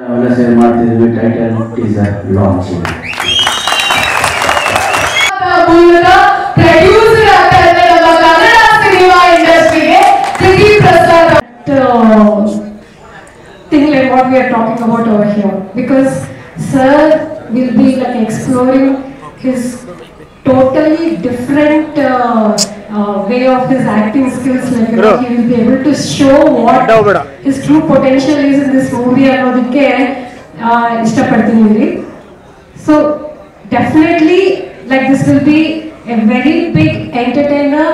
ನಾವೆಲ್ಲ ಸೇರ್ ಮಾಡ್ತಿದ್ವಿ title teaser launching producer ಆಗ್ತಾರೆ ನಮ್ಮ ಕನ್ನಡ ಸಿನಿಮಾ ಇಂಡಸ್ಟ್ರಿಗೆ ಕೃತಿ Prasad thing like what we are talking about over here, because sir will be like exploring his totally different way of his acting skills, like he will be able to show what his true potential is in this movie ಅನ್ನೋದಕ್ಕೆ ಇಷ್ಟಪಡ್ತೀನಿ. So definitely like this will be a very big entertainer,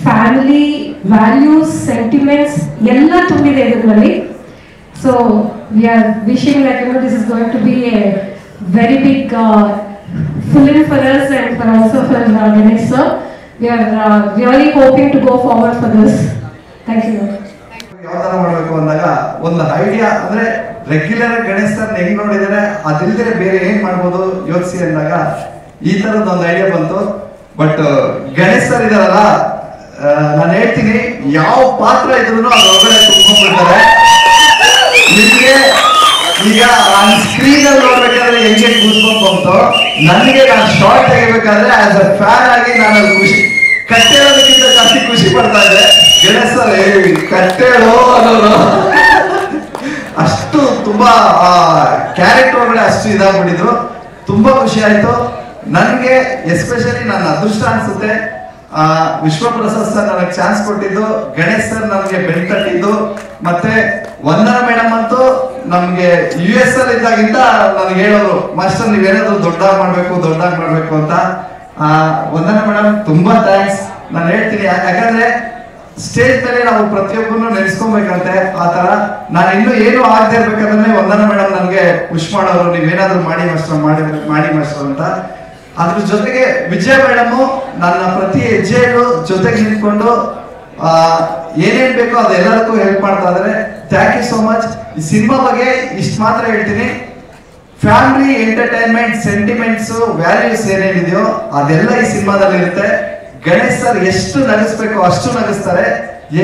family values, sentiments ಎಲ್ಲ ತುಂಬಿದೆ ಇದರಲ್ಲಿ. So we are wishing that this is going to be a very big film for us and for also for Ganesh sir. We are really hoping to go forward for this. Thank you. ಯಾವ್ದಾರ ಮಾಡಬೇಕು ಅಂದಾಗ ಒಂದು idea ಅಂದ್ರೆ regular Ganesh sir ಹೆಂಗ್ ನೋಡಿದರೆ ಅದಿಲ್ಲದೆ ಬೇರೆ ಏನ್ ಮಾಡ್ಬೋದು ಯೋಚಿಸಿ ಅಂದಾಗ ಈ ತರದ ಒಂದು ಐಡಿಯಾ ಬಂತು. ಬಟ್ ಗಣೇಶ್ ಸರ್ ಇದಾರಲ್ಲ, ನಾನು ಹೇಳ್ತೀನಿ ಯಾವ ಪಾತ್ರ ಇದ್ರು ಅದು ಒಳಗಡೆ ತುಂಬಿಕೊಂಡ್ಬಿಡ್ತಾರೆ. ನಿಮಗೆ ಈಗ ಸ್ಕ್ರೀನ್ ಅಲ್ಲಿ ನೋಡ್ಬೇಕಾದ್ರೆ ಹೆಂಗೆ ಕೂತ್ಕೊಂಡ್ ಬಂತು, ನನಗೆ ನಾನು ಶಾರ್ಟ್ ತೆಗಿಬೇಕಾದ್ರೆ ಆಸ್ ಅ ಫ್ಯಾನ್ ಆಗಿ ನಾನು ಖುಷಿ ಕಟ್ಟೇಳೋದಕ್ಕಿಂತ ಜಾಸ್ತಿ ಖುಷಿ ಪಡ್ತಾ ಇದ್ದೆ. ಗಣೇಶ್ ಸರ್ ಕಟ್ಟೇಳೋ ಅನ್ನೋರು ಅಷ್ಟು ತುಂಬಾ ಕ್ಯಾರೆಕ್ಟರ್ ಒಳಗಡೆ ಅಷ್ಟು ಇದಾಗ್ಬಿಟ್ಟಿದ್ರು. ತುಂಬಾ ಖುಷಿ ಆಯ್ತು ನನಗೆ. ಎಸ್ಪೆಷಲಿ ನನ್ನ ಅದೃಷ್ಟ ಅನ್ಸುತ್ತೆ, ವಿಶ್ವಪ್ರಸಾದ್ ಸರ್ ನನಗೆ ಚಾನ್ಸ್ ಕೊಟ್ಟಿದ್ದು, ಗಣೇಶ್ ಸರ್ ನನಗೆ ಬೆನ್ ತಟ್ಟಿದ್ದು, ಮತ್ತೆ ವಂದನಾ ಮೇಡಮ್ ಅಂತೂ ನಮ್ಗೆ US ಅಲ್ಲಿ ಇದ್ದಾಗಿಂತ ನನಗೆ ಹೇಳೋರು, ಮಾಸ್ಟರ್ ನೀವೇನಾದ್ರು ದೊಡ್ಡದಾಗಿ ಮಾಡ್ಬೇಕು ಅಂತ. ವಂದನಾ ಮೇಡಮ್ ತುಂಬಾ ಥ್ಯಾಂಕ್ಸ್ ನಾನು ಹೇಳ್ತೀನಿ. ಯಾಕಂದ್ರೆ ಸ್ಟೇಜ್ ಮೇಲೆ ನಾವು ಪ್ರತಿಯೊಬ್ಬರನ್ನು ನೆನೆಸ್ಕೊಬೇಕಂತೆ. ಆ ತರ ನಾನು ಇನ್ನೂ ಏನು ಆಗದೆ ಇರ್ಬೇಕಾದ್ರೆ ವಂದನಾ ಮೇಡಮ್ ನನಗೆ ಪುಷ್ ಮಾಡೋರು, ನೀವೇನಾದ್ರು ಮಾಡಿ ಮಾಸ್ಟರ್ ಅಂತ. ಅದ್ರ ಜೊತೆಗೆ ವಿಜಯ ಮೇಡಮ್ ನನ್ನ ಪ್ರತಿ ಹೆಜ್ಜೆಯಲ್ಲೂ ಜೊತೆಗೆ ನಿಂತ್ಕೊಂಡು ಏನೇನ್ ಬೇಕೋ ಅದೆಲ್ಲದಕ್ಕೂ ಹೆಲ್ಪ್ ಮಾಡ್ತಾ ಇದಾರೆ. Thank you so much. ಈ ಸಿನಿಮಾ ಬಗ್ಗೆ ಇಷ್ಟು ಮಾತ್ರ ಹೇಳ್ತೀನಿ, ಫ್ಯಾಮಿಲಿ ಎಂಟರ್ಟೈನ್ಮೆಂಟ್ ಸೆಂಟಿಮೆಂಟ್ಸ್ ವ್ಯಾಲ್ಯೂಸ್ ಏನೇನಿದೆಯೋ ಅದೆಲ್ಲ ಈ ಸಿನಿಮಾದಲ್ಲಿ ಇರುತ್ತೆ. ಗಣೇಶ್ ಸರ್ ಎಷ್ಟು ನಗಿಸ್ಬೇಕು ಅಷ್ಟು ನಗಿಸ್ತಾರೆ,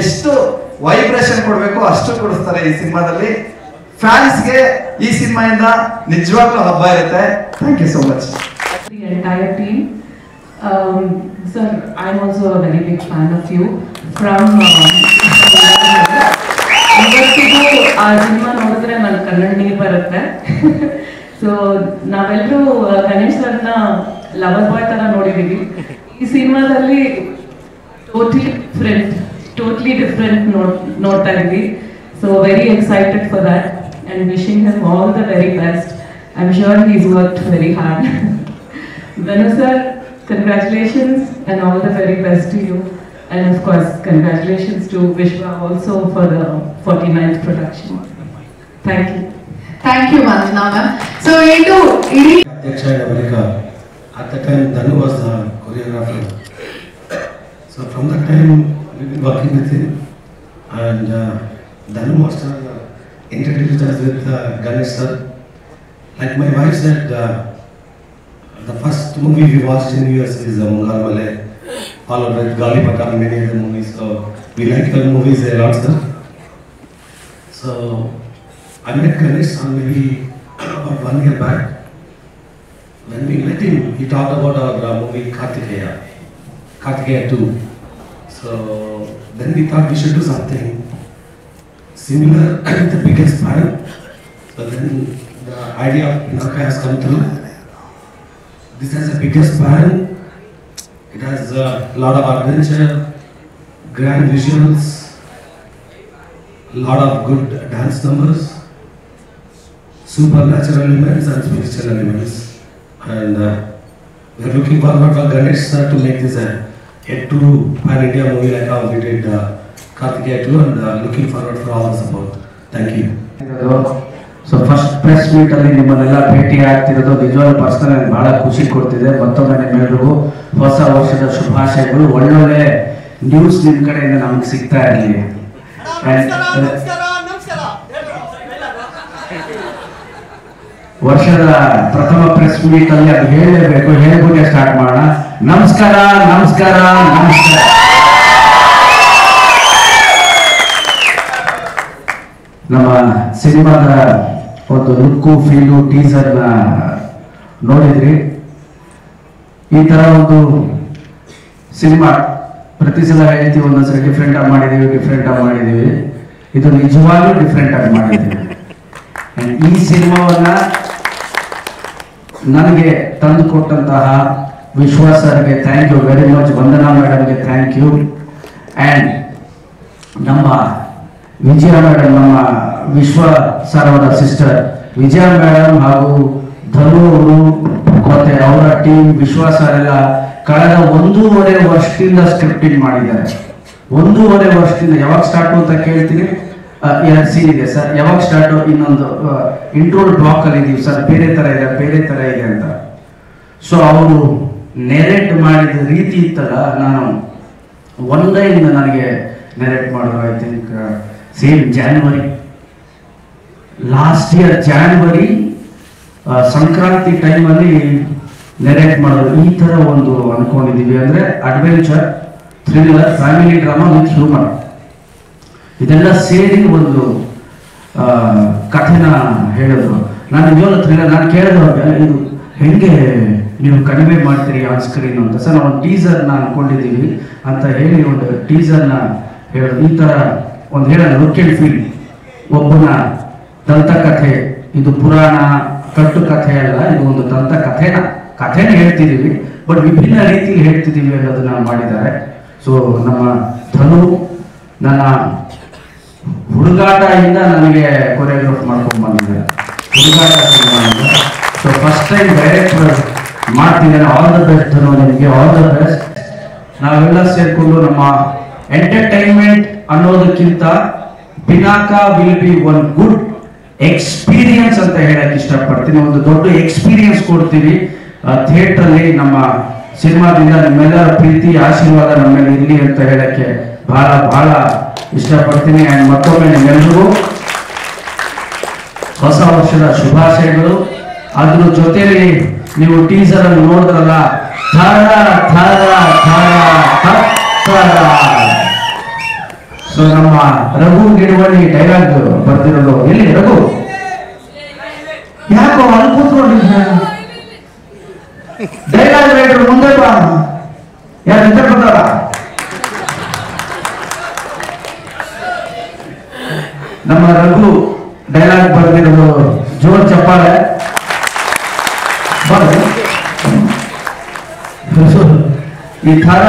ಎಷ್ಟು ವೈಬ್ರೇಷನ್ ಕೊಡ್ಬೇಕು ಅಷ್ಟು ಕೊಡಿಸ್ತಾರೆ ಈ ಸಿನಿಮಾದಲ್ಲಿ. ಫ್ಯಾನ್ಸ್ಗೆ ಈ ಸಿನಿಮಾಯಿಂದ ನಿಜವಾಗ್ಲೂ ಹಬ್ಬ ಇರುತ್ತೆ. Thank you so much. The entire team. Sir, I'm also a very big fan of you. From ಇವತ್ತಿಗೂ ಆ ಸಿನಿಮಾ ನೋಡಿದ್ರೆ ನನ್ನ ಕನ್ನಡ ನೀರು ಬರುತ್ತೆ. ಸೊ ನಾವೆಲ್ಲರೂ ಗಣೇಶ್ ಸರ್ನ ಲವರ್ ಬಾಯ್ ತರ ನೋಡಿದೀವಿ. ಈ ಸಿನಿಮಾದಲ್ಲಿ ಟೋಟ್ಲಿ ಡಿಫ್ರೆಂಟ್ ನೋಡ್ತಾ ಇದ್ವಿ. So very excited for that and wishing him all the very best. I'm sure he's worked very hard. Venu sir, congratulations and all the very best to you. And of course, congratulations to Vishwa also for the 49th production. Thank you. Thank you, Vandana ma'am. So into Adyaksha in America, at the time Dhanu was the choreographer. So from that time we've been working with him, and Dhanu master introduced us with Ganesh sir. Like my wife said, the first movie we watched in US is Mungar Malay, followed with Galipata and many other movies. So we like the movies a lot, sir. So I met Ganesh maybe about 1 year back. When we met him, he talked about our movie Kartikeya 2. So then we thought we should do something similar with the biggest fan. So then the idea of Pinaka has come through. This has the biggest fan. It has a lot of adventure, grand visuals, lot of good dance numbers, supernatural elements and spiritual elements. And we are looking forward for Ganesh sir to make this a true pan-India movie like how we did Kartikeya 2, and looking forward for all the support. Thank you. So first press meet ಅಲ್ಲಿ ನಿಮ್ಮನ್ನೆಲ್ಲ ಭೇಟಿ ಆಗ್ತಿರೋದು ನಿಜವಾಗ್ಲೂ personal ನನಗೆ ಬಹಳ ಖುಷಿ ಕೊಡ್ತಿದೆ. ಮತ್ತೊಮ್ಮೆ ನಿಮ್ಮೆಲ್ಲರಿಗೂ ಹೊಸ ವರ್ಷದ ಶುಭಾಶಯಗಳು. ಒಳ್ಳೊಳ್ಳೆ ನ್ಯೂಸ್ ನಿಮ್ಮ ಕಡೆಯಿಂದ ನಮಗೆ ಸಿಗ್ತಾ ಇರಲಿ. ವರ್ಷದ ಪ್ರಥಮ ಪ್ರೆಸ್ ಮೀಟ್ ಅಲ್ಲಿ ಅದು ಹೇಳಲೇಬೇಕು, ಹೇಳ್ಬಿಟ್ಟೆ ಸ್ಟಾರ್ಟ್ ಮಾಡೋಣ. ನಮಸ್ಕಾರ. ನಮ್ಮ ಸಿನಿಮಾದ ಒಂದು ಲುಕ್ಕು ಫೀಲು ಟೀಸರ್ನ ನೋಡಿದ್ರಿ. ಈ ಥರ ಒಂದು ಸಿನಿಮಾ ಪ್ರತಿ ಸಲ ಹೇಳ್ತೀವಿ, ಒಂದೊಂದ್ಸರಿ ಡಿಫ್ರೆಂಟಾಗಿ ಮಾಡಿದ್ದೀವಿ. ಇದು ನಿಜವಾಗ್ಲೂ ಡಿಫ್ರೆಂಟಾಗಿ ಮಾಡಿದ್ದೀವಿ. ಈ ಸಿನಿಮಾವನ್ನ ನನಗೆ ತಂದು ಕೊಟ್ಟಂತಹ ವಿಶ್ವಾಸ್ ಸರ್ಗೆ thank you very much, Vandana ಮೇಡಮ್ಗೆ ಥ್ಯಾಂಕ್ ಯು, ಆ್ಯಂಡ್ ನಮ್ಮ ವಿಜಯ ಮೇಡಮ್, ನಮ್ಮ ವಿಶ್ವ ಸರ್ ಅವರ ಸಿಸ್ಟರ್ ವಿಜಯ ಮೇಡಮ್ ಹಾಗೂ ಧನು ಅವರು ಮತ್ತೆ ಅವರ ಟೀಮ್ ವಿಶ್ವಾಸ ಎಲ್ಲ ಕಳೆದ 1.5 ವರ್ಷದಿಂದ ಸ್ಕ್ರಿಪ್ಟಿಂಗ್ ಮಾಡಿದ್ದಾರೆ. 1.5 ವರ್ಷದಿಂದ. ಯಾವಾಗ ಸ್ಟಾರ್ಟ್ ಅಂತ ಕೇಳ್ತೀನಿ, 2 ಸೀನ್ ಇದೆ ಸರ್, ಯಾವಾಗ ಸ್ಟಾರ್ಟು, ಇನ್ನೊಂದು ಇಂಟ್ರೋಲ್ ಬ್ಲಾಕ್ ಅಲ್ಲಿ ಇದೀವಿ ಸರ್, ಬೇರೆ ತರ ಇದೆ ಅಂತ. ಸೊ ಅವರು ನೆರೇಟ್ ಮಾಡಿದ ರೀತಿ ಇತ್ತಲ್ಲ, ನಾನು ಒಂದರಿಂದ ನನಗೆ ನೆರೇಟ್ ಮಾಡೋದು I think same January last year, January Sankranti ಟೈಮಲ್ಲಿ ನೆರೇಟ್ ಮಾಡೋದು. ಈ ತರ ಒಂದು ಅನ್ಕೊಂಡಿದೀವಿ. ಅಂದ್ರೆ adventure, thriller, family drama with humour, ಇದೆಲ್ಲ ಸೇರಿ ಒಂದು ಕಥೆನ ಹೇಳಿದ್ರು. ನಾನು ನಿಜವಾಗ್ಲೂ ಥ್ರಿಲ್ಲರ್, ನಾನು ಕೇಳಿದವ್ರಿಗೆ ಇದು ಹೆಂಗೆ ನೀವು ಕಡಿಮೆ ಮಾಡ್ತೀರಿ ಆನ್ ಸ್ಕ್ರೀನ್ ಅಂತ. ಸರ್ ನಾವು ಒಂದು ಟೀಸರ್ನ ಅನ್ಕೊಂಡಿದ್ದೀವಿ ಅಂತ ಹೇಳಿ ಒಂದು ಟೀಸರ್ನ ಹೇಳೋದು. ಈ ಥರ ಒಂದು ಹೇಳೋಣ, ಲುಕ್ ಅಂಡ್ ಫೀಲ್, ಒಬ್ಬನ ದಂತಕಥೆ, ಇದು ಪುರಾಣ ಕಟ್ಟು ಕಥೆ ಅಲ್ಲ, ಇದು ಒಂದು ದಂತ ಕಥೆನ ಹೇಳ್ತಿದ್ದೀವಿ, ಬಟ್ ವಿಭಿನ್ನ ರೀತಿಯಲ್ಲಿ ಹೇಳ್ತಿದ್ದೀವಿ ಅನ್ನೋದನ್ನ ಮಾಡಿದ್ದಾರೆ. ಸೊ ನಮ್ಮ ಧನು ನನ್ನ ಹುಡುಗಾಟದಿಂದ ನನಗೆ ಕೊರಿಯೋಗ್ರಾಫ್ ಮಾಡ್ಕೊಂಡು ಬಂದಿದ್ದಾರೆ, ಹುಡುಗಾಟ ಸಿನಿಮಾಯಿಂದ. ಸೊ ಫಸ್ಟ್ ಟೈಮ್ ಡೈರೆಕ್ಟರ್ ಮಾಡ್ತಿದ್ದೇನೆ. ಆಲ್ ದ ಬೆಸ್ಟ್ ಧನು, ನಿಮಗೆ ಆಲ್ ದ ಬೆಸ್ಟ್. ನಾವೆಲ್ಲ ಸೇರ್ಕೊಂಡು ನಮ್ಮ ಎಂಟರ್ಟೈನ್ಮೆಂಟ್ ಅನ್ನೋದಕ್ಕಿಂತ Pinaka will be one good experience ಅಂತ ಹೇಳಕ್ ಇಷ್ಟಪಡ್ತೀನಿ. ಒಂದು ದೊಡ್ಡ ಎಕ್ಸ್ಪೀರಿಯನ್ಸ್ ಕೊಡ್ತೀವಿ ಥಿಯೇಟರ್ ಅಲ್ಲಿ. ನಮ್ಮ ಸಿನಿಮಾದಿಂದ ನಿಮ್ಮೆಲ್ಲರ ಪ್ರೀತಿ ಆಶೀರ್ವಾದ ನಮ್ಮ ಮೇಲೆ ಇರಲಿ ಅಂತ ಹೇಳಕ್ಕೆ ಬಹಳ ಬಹಳ ಇಷ್ಟಪಡ್ತೀನಿ. ಅಂಡ್ ಮತ್ತೊಮ್ಮೆ ನಿಮ್ಮೆಲ್ಲರಿಗೂ ಹೊಸ ವರ್ಷದ ಶುಭಾಶಯಗಳು. ಅದ್ರ ಜೊತೆಲಿ ನೀವು ಟೀಸರ್ ಅನ್ನು ನೋಡಿದ್ರಲ್ಲ, ಸೊ ನಮ್ಮ ರಘು ಗಿಡವಳ್ಳಿ ಡೈಲಾಗ್ ಬರ್ತಿರೋದು. ಎಲ್ಲಿ ರಘು? ಯಾಕೋ ಅಲ್ಲಿ ಕೂತ್ಕೊಂಡಿದ್ದ ಡೈಲಾಗ್ ರೈಟರ್ ಮುಂದೆ ಬಾ, ಯಾರು ಎಂತ ಬರ್ತಾರ? ನಮ್ಮ ರಘು ಡೈಲಾಗ್ ಬರ್ದಿರೋದು. ಜೋರ್ ಚಪ್ಪಾಳೆ. ಈ ಥರ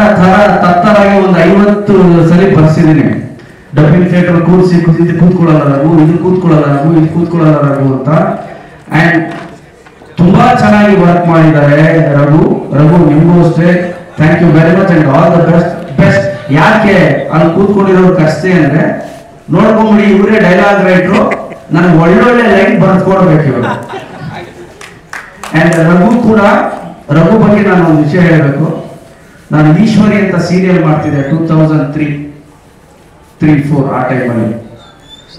ತತ್ತರಾಗಿ ಒಂದು 50 ಸರಿ ಬರ್ಸಿದ್ದೀನಿ. ಡಬ್ಬಿಂಗ್ ಥಿಯೇಟರ್ ಕೂರಿಸಿ ಕೂತ್ಕೊಳ್ಳಲ್ಲ ರಘು, ಇದು ಕೂತ್ಕೊಳ್ಳಲ್ಲ ರಘು, ಇದು ಕೂತ್ಕೊಳ್ಳಲ್ಲ ರಘು ಅಂತ. ಅಂಡ್ ತುಂಬಾ ಚೆನ್ನಾಗಿ ವರ್ಕ್ ಮಾಡಿದ್ದಾರೆ ರಘು ನಿಮಗೂ ಅಷ್ಟೇ. Thank you very much and all the best. ಯಾಕೆ ಅಲ್ಲಿ ಕೂತ್ಕೊಂಡಿರೋರು ಕಷ್ಟ ಅಂದ್ರೆ, ನೋಡ್ಕೊಂಬಿಡಿ, ಇವರೇ ಡೈಲಾಗ್ ರೈಟ್ರು, ನನಗೆ ಒಳ್ಳೊಳ್ಳೆ ಲೈನ್ ಬರ್ಕೊಡ್ಬೇಕು ಇವರು. ಅಂಡ್ ರಘು ಬಗ್ಗೆ ನಾನು ಒಂದು ವಿಷಯ ಹೇಳಬೇಕು. ನಾನು ಈಶ್ವರಿ ಅಂತ ಸೀರಿಯಲ್ ಮಾಡ್ತಿದ್ದೆ 2003-4 ಆ ಟೈಮಲ್ಲಿ.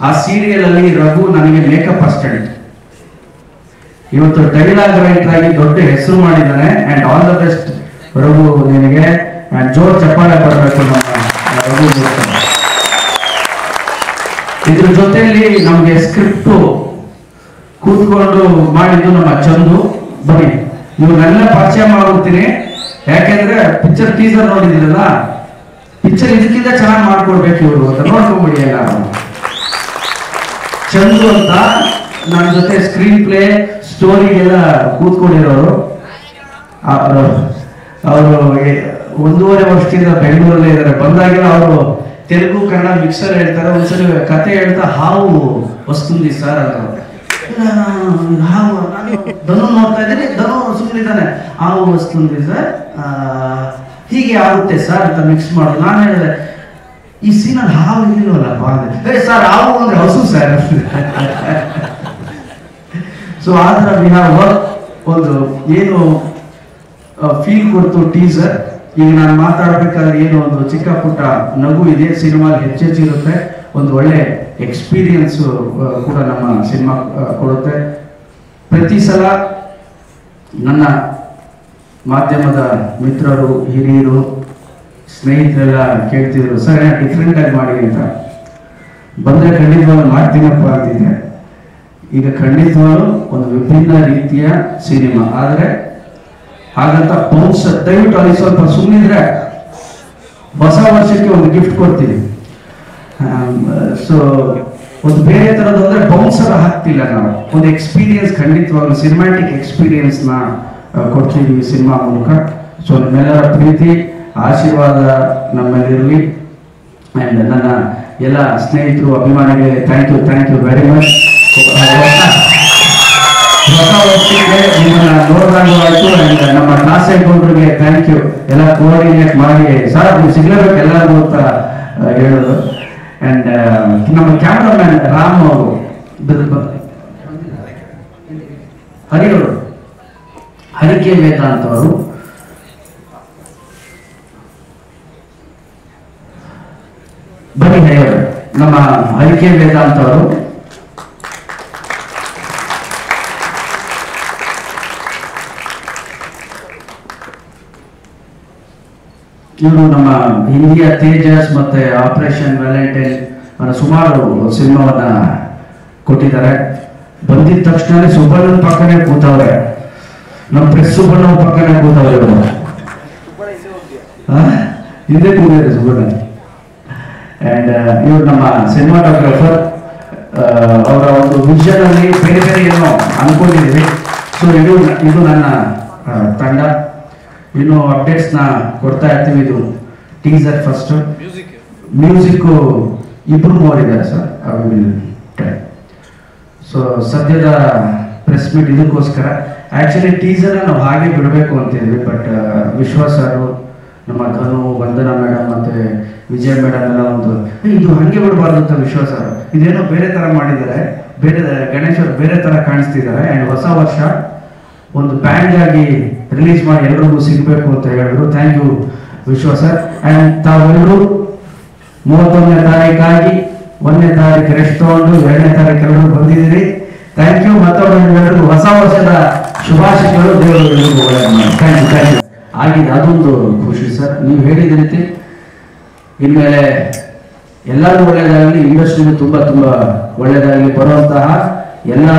ಆ ಸೀರಿಯಲ್ ಅಲ್ಲಿ ರಘು ನನಗೆ ಮೇಕಪ್ ಅಸಿಸ್ಟೆಂಟ್. ಇವತ್ತು ಡೈಲಾಗ್ ರೈಟರ್ ಆಗಿ ದೊಡ್ಡ ಹೆಸರು ಮಾಡಿದ್ದಾನೆ. And all the best Raghu ನಿನಗೆ. ಅಂಡ್ ಜೋರ್ ಚಪ್ಪಾಳೆ ಬರಬೇಕು ನಮ್ಮ ರಘು. ಇದ್ರ ಜೊತೆಯಲ್ಲಿ ನಮ್ಗೆ ಸ್ಕ್ರಿಪ್ಟ್ ಕೂತ್ಕೊಂಡು ಮಾಡಿದ್ದು ನಮ್ಮ ಚಂದು. ಬನ್ನಿ, ಇವ್ರನ್ನೆಲ್ಲ ಪರಿಚಯ ಮಾಡ್ಬಿಡ್ತೀನಿ. ಯಾಕೆಂದ್ರೆ ಪಿಕ್ಚರ್ ಟೀಸರ್ ನೋಡಿದಿರಲ್ಲ, ಪಿಕ್ಚರ್ ಇದಕ್ಕಿಂತ ಚೆನ್ನಾಗಿ ಮಾಡ್ಕೊಡ್ಬೇಕು ಇವರು ಅಂತ ನೋಡ್ಕೊಂಡ್ಬಿಡಿ ಎಲ್ಲ. ಚಂದು ಅಂತ ನನ್ನ ಜೊತೆ ಸ್ಕ್ರೀನ್ ಪ್ಲೇ ಸ್ಟೋರಿಗೆಲ್ಲ ಕೂತ್ಕೊಂಡಿರೋರು. ಅವರು 1.5 ವರ್ಷದಿಂದ ಬೆಂಗಳೂರಲ್ಲೇ ಇದ್ದಾರೆ. ಬಂದಾಗೆಲ್ಲ ಅವರು ತೆಲುಗು ಕನ್ನಡ ಮಿಕ್ಸರ್ ಹೇಳ್ತಾರೆ. ಒಂದ್ಸರಿ ಕತೆ ಹೇಳ್ತಾ ಹಾವು ವಸ್ತುಂದಿ ಸರ್ ಅಂತ. ಹಾವು ಧನು ನೋಡ್ತಾ ಇದ್ದೀನಿ, ಧನು ಸುಮ್ಮನಿದ್ದಾನೆ, ಹಾವು ವಸ್ತುಂದಿ ಸರ್, ಹೀಗೆ ಆಗುತ್ತೆ ಸರ್ ಅಂತ ಮಿಕ್ಸ್ ಮಾಡೋದು. ನಾನು ಹೇಳಿದೆ, ಈ ಸೀನಲ್ಲಿ ಹಾವು ಇಲ್ವಲ್ಲಪ್ಪ ಅಂದ್ರೆ, ಸರ್ ಹಾವು ಅಂದ್ರೆ ಹಸು ಸರ್. ಸೊ ಆದ್ರೆ ವಿ ಹ್ಯಾವ್ ವರ್ಕ್. ಒಂದು ಏನು ಫೀಲ್ ಕೊಡ್ತು ಟೀಸರ್. ಈಗ ನಾನು ಮಾತಾಡ್ಬೇಕಾದ್ರೆ ಏನು ಒಂದು ಚಿಕ್ಕ ಪುಟ್ಟ ನಗು ಇದೆ ಸಿನಿಮಾಗೆ ಹೆಚ್ಚಿರುತ್ತೆ. ಒಂದು ಒಳ್ಳೆ ಎಕ್ಸ್ಪೀರಿಯನ್ಸ್ ಕೂಡ ನಮ್ಮ ಸಿನಿಮಾ ಕೊಡುತ್ತೆ. ಪ್ರತಿ ಸಲ ನನ್ನ ಮಾಧ್ಯಮದ ಮಿತ್ರರು, ಹಿರಿಯರು, ಸ್ನೇಹಿತರೆಲ್ಲ ಕೇಳ್ತಿದ್ರು, ಸರ್ ಡಿಫ್ರೆಂಟ್ ಆಗಿ ಮಾಡಿ ಅಂತ. ಬಂದರೆ ಖಂಡಿತವಾಗಿ ಮಾಡ್ತೀನಪ್ಪ ಅಂತಿದ್ದೆ. ಈಗ ಖಂಡಿತವಾಗ್ಲೂ ಒಂದು ವಿಭಿನ್ನ ರೀತಿಯ ಸಿನಿಮಾ. ಆದರೆ ಹಾಗಂತ ಬೌನ್ಸ್ ದಯವಿಟ್ಟು ಅಲ್ಲಿ ಸ್ವಲ್ಪ ಸುಮ್ಮನಿದ್ರೆ ಹೊಸ ವರ್ಷಕ್ಕೆ ಒಂದು ಗಿಫ್ಟ್ ಕೊಡ್ತೀವಿ. ಸೊ ಒಂದು ಬೇರೆ ಥರದ್ದು ಅಂದರೆ ಬೌನ್ಸರ್ ಹಾಕ್ತಿಲ್ಲ ನಾವು, ಒಂದು ಎಕ್ಸ್ಪೀರಿಯನ್ಸ್ ಖಂಡಿತವಾಗ್ಲೂ ಸಿನಿಮ್ಯಾಟಿಕ್ ಎಕ್ಸ್ಪೀರಿಯನ್ಸ್ನ ಕೊಡ್ತೀವಿ ಈ ಸಿನಿಮಾ ಮೂಲಕ. ಸೊ ನಿಮ್ಮೆಲ್ಲರ ಪ್ರೀತಿ ಆಶೀರ್ವಾದ ನಮ್ಮಲ್ಲಿರಲಿ. ಆ್ಯಂಡ್ ನನ್ನ ಎಲ್ಲ ಸ್ನೇಹಿತರು ಅಭಿಮಾನಿಗಳಿಗೆ ಥ್ಯಾಂಕ್ ಯು ವೆರಿ ಮಚ್. ಹೊಸ ವರ್ಷಕ್ಕೆ ನಿಮ್ಮನ್ನ ನೋಡಿದಾಗ ಆಯಿತು. ಆ್ಯಂಡ್ ನಮ್ಮ ಕಾಸೇಗೌಡರಿಗೆ ಥ್ಯಾಂಕ್ ಯು, ಎಲ್ಲ ಕೋಆರ್ಡಿನೇಟ್ ಮಾಡಿ ಸರ್ ನೀವು ಸಿಗ್ಲೇಬೇಕು ಎಲ್ಲರಿಗೂ ಅಂತ ಹೇಳೋದು. ಆ್ಯಂಡ್ ನಮ್ಮ ಕ್ಯಾಮ್ರಾಮ್ಯಾನ್ ರಾಮ್ ಅವರು ಹರಿಕೆ ವೇದಾಂತ್ ಅವರು, ಬನ್ನಿ ಹರಿಯವರು, ನಮ್ಮ ಹರಿಕೆ ವೇದಾಂತ್ ಅವರು, ಇವರು ನಮ್ಮ ಹಿಂದಿಯ ತೇಜಸ್ ಮತ್ತೆ ಆಪರೇಷನ್ ವ್ಯಾಲೆಂಟೈನ್ ಸುಮಾರು ಸಿನಿಮಾವನ್ನ ಕೊಟ್ಟಿದ್ದಾರೆ. ಬಂದಿದ ತಕ್ಷಣ ಸುಬ್ಬಣ್ಣನ ಪಕ್ಕನೇ ಕೂತವ್ರೆ, ನಮ್ಮ ಪ್ರೆಸ್ ಸುಬ್ಬಣ್ಣ ಪಕ್ಕನೇ ಕೂತವ್ರೆ. ಇವರು ಹಿಂದೆ ಕೂತಿದ್ದಾರೆ ಸುಬ್ಬಣ್ಣ. ಆ್ಯಂಡ್ ಇವರು ನಮ್ಮ ಸಿನಿಮಾಟೋಗ್ರಾಫರ್, ಅವರ ಒಂದು ವಿಷನ್ ಅಲ್ಲಿ ಬೇರೆ ಬೇರೆ ಏನೋ ಅನ್ಕೊಂಡಿದ್ದೀವಿ. ಸೊ ಇದು ನನ್ನ ತಂಡ. ಇನ್ನು ಅಪ್ಡೇಟ್ಸ್ನ ಕೊಡ್ತಾ ಇರ್ತೀವಿ. ಇದು ಟೀಸರ್ ಫಸ್ಟ್, ಮ್ಯೂಸಿಕ್ಕು ಇಬ್ರು ಮೂವರಿದ್ದಾರೆ ಸರ್. ಸೊ ಸದ್ಯದ ಪ್ರೆಸ್ ಮೀಟ್ ಇದಕ್ಕೋಸ್ಕರ. ಆ್ಯಕ್ಚುಲಿ ಟೀಸರ್ನ ನಾವು ಹಾಗೆ ಬಿಡಬೇಕು ಅಂತಿದ್ವಿ, ಬಟ್ ವಿಶ್ವಾಸ್ ಸರ್, ನಮ್ಮ ಧನು, ವಂದನಾ ಮೇಡಮ್ ಮತ್ತು ವಿಜಯ ಮೇಡಮ್ ಎಲ್ಲ ಒಂದು ಇದು ಹಾಗೆ ಬಿಡಬಾರ್ದು ಅಂತ ವಿಶ್ವಾಸ ಸರ್ ಇದೇನೋ ಬೇರೆ ಥರ ಮಾಡಿದ್ದಾರೆ, ಬೇರೆ ಗಣೇಶ್ ಬೇರೆ ಥರ ಕಾಣಿಸ್ತಿದ್ದಾರೆ. ಆ್ಯಂಡ್ ಹೊಸ ವರ್ಷ ಒಂದು ಬ್ಯಾಂಡ್ ಆಗಿ ರಿಲೀಸ್ ಮಾಡಿ ಎಲ್ರಿಗೂ ಸಿಗಬೇಕು ಅಂತ ಹೇಳಿದ್ರು. ಥ್ಯಾಂಕ್ ಯು ವಿಶ್ವಾಸ ಸರ್. ಆ್ಯಂಡ್ ತಾವೆಲ್ಲರೂ 31ನೇ ತಾರೀಕಾಗಿ 1ನೇ ತಾರೀಕು ರೆಸ್ಟ್ ತಗೊಂಡು 2ನೇ ತಾರೀಕು ಎಲ್ಲರೂ ಬಂದಿದ್ದೀರಿ. Thank you. ಮತ್ತೊಮ್ಮೆ ಎಲ್ಲರಿಗೂ ಹೊಸ ವರ್ಷದ ಶುಭಾಶಯಗಳು. ದೇವರು ಎಲ್ಲರಿಗೂ ಒಳ್ಳೆಯದು ಮಾಡಿ. ಥ್ಯಾಂಕ್ ಯು ಆಗಿದೆ, ಅದೊಂದು ಖುಷಿ ಸರ್. ನೀವು ಹೇಳಿದ ರೀತಿ ಇನ್ಮೇಲೆ ಎಲ್ಲರಿಗೂ ಒಳ್ಳೆಯದಾಗಲಿ, ಇಂಡಸ್ಟ್ರಿಗೂ ತುಂಬ ಒಳ್ಳೆಯದಾಗಲಿ. ಬರುವಂತಹ ಎಲ್ಲ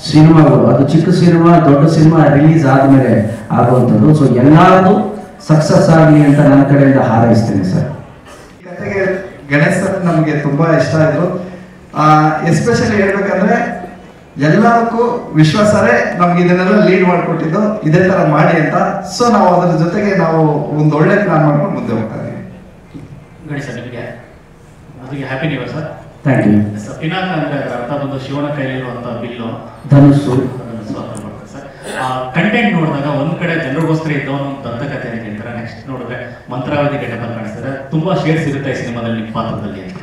ಸಿನಿಮಾಗಳು, ಅದು ಚಿಕ್ಕ ಸಿನಿಮಾ ದೊಡ್ಡ ಸಿನಿಮಾ ರಿಲೀಸ್ ಆದಮೇಲೆ ಆಗುವಂಥದ್ದು. ಸೊ ಎಲ್ಲರದು ಸಕ್ಸಸ್ ಆಗಲಿ ಅಂತ ನನ್ನ ಕಡೆಯಿಂದ ಹಾರೈಸ್ತೇನೆ ಸರ್. ಕತೆಗೆ ಗಣೇಶ್ ಸರ್ ನಮಗೆ ತುಂಬಾ ಇಷ್ಟ ಆಯಿತು. ಎಸ್ಪೆಷಲಿ ಹೇಳ್ಬೇಕಂದ್ರೆ ಎಲ್ಲದಕ್ಕೂ ವಿಶ್ವಾಸರೇ ನಮ್ಗೆ ಇದನ್ನೆಲ್ಲ ಲೀಡ್ ಮಾಡಿಕೊಟ್ಟಿದ್ದು, ಇದೇ ತರ ಮಾಡಿ ಅಂತ. ಸೊ ನಾವು ಅದರ ಜೊತೆಗೆ ನಾವು ಒಂದು ಒಳ್ಳೆ ಪ್ಲಾನ್ ಮಾಡ್ಕೊಂಡು ಮುಂದೆ ಹೋಗ್ತಾ ಇದ್ದೀವಿ. ಗಣೇಶ ನಿಮಗೆ ಅದಕ್ಕೆ happy new year sir. Thank you. Pinaka ಅಂದ್ರೆ ಅರ್ಥ ಬಂದು ಶಿವನ ಕೈಲಿರುವಂತ ಬಿಲ್ಲು ಧನುಸ್ಸು ಅಂತ ಬರ್ತದೆ ಸರ್. ಕಂಟೆಂಟ್ ನೋಡಿದಾಗ ಒಂದ್ ಕಡೆ ಜನರಿಗೋಸ್ಕರ ಇದ್ದವನು ದಂತಕಥೆ ಅಂತ ಹೇಳ್ತಾರೆ, ನೆಕ್ಸ್ಟ್ ನೋಡಿದ್ರೆ ಮಂತ್ರಾವತಿ ಘಟನೆ ಕಾಣಿಸ್ತಾರೆ. ತುಂಬಾ ಶೇಡ್ಸ್ ಇರುತ್ತೆ ಈ ಸಿನಿಮಾದಲ್ಲಿ ನಿಮ್ಮ ಪಾತ್ರದಲ್ಲಿ ಅಂತ.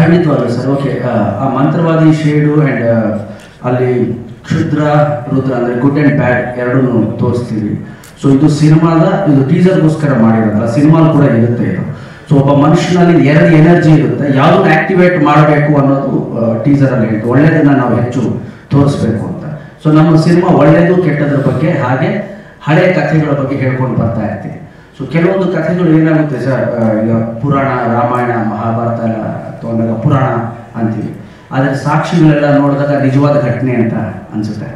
ಖಂಡಿತವಾಗ್ಲೂ ಸರ್. ಓಕೆ, ಆ ಮಂತ್ರವಾದಿ ಶೇಡು ಆ್ಯಂಡ್ ಅಲ್ಲಿ ಕ್ಷುದ್ರ ರುದ್ರ ಅಂದರೆ ಗುಡ್ ಆ್ಯಂಡ್ ಬ್ಯಾಡ್ ಎರಡೂ ತೋರಿಸ್ತೀವಿ. ಸೊ ಇದು ಸಿನಿಮಾದ ಇದು ಟೀಸರ್ಗೋಸ್ಕರ ಮಾಡಿರೋದಲ್ಲ, ಸಿನಿಮಾಲ್ ಕೂಡ ಇರುತ್ತೆ ಇದು. ಸೊ ಒಬ್ಬ ಮನುಷ್ಯನಲ್ಲಿ 2 ಎನರ್ಜಿ ಇರುತ್ತೆ, ಯಾವುದನ್ನು ಆಕ್ಟಿವೇಟ್ ಮಾಡಬೇಕು ಅನ್ನೋದು ಟೀಸರಲ್ಲಿ ಇರುತ್ತೆ. ಒಳ್ಳೆಯದನ್ನು ನಾವು ಹೆಚ್ಚು ತೋರಿಸ್ಬೇಕು ಅಂತ. ಸೊ ನಮ್ಮ ಸಿನಿಮಾ ಒಳ್ಳೆಯದು ಕೆಟ್ಟದ್ರ ಬಗ್ಗೆ ಹಾಗೆ ಹಳೆಯ ಕಥೆಗಳ ಬಗ್ಗೆ ಹೇಳ್ಕೊಂಡು ಬರ್ತಾ ಇರ್ತೀವಿ. ಸೊ ಕೆಲವೊಂದು ಕಥೆಗಳು ಏನಾಗುತ್ತೆ ಸರ್, ಈಗ ಪುರಾಣ, ರಾಮಾಯಣ, ಮಹಾಭಾರತ ಎಲ್ಲ ತೊಗೊಂಡಾಗ ಪುರಾಣ ಅಂತೀವಿ. ಆದರೆ ಸಾಕ್ಷಿಗಳೆಲ್ಲ ನೋಡಿದಾಗ ನಿಜವಾದ ಘಟನೆ ಅಂತ ಅನಿಸುತ್ತೆ.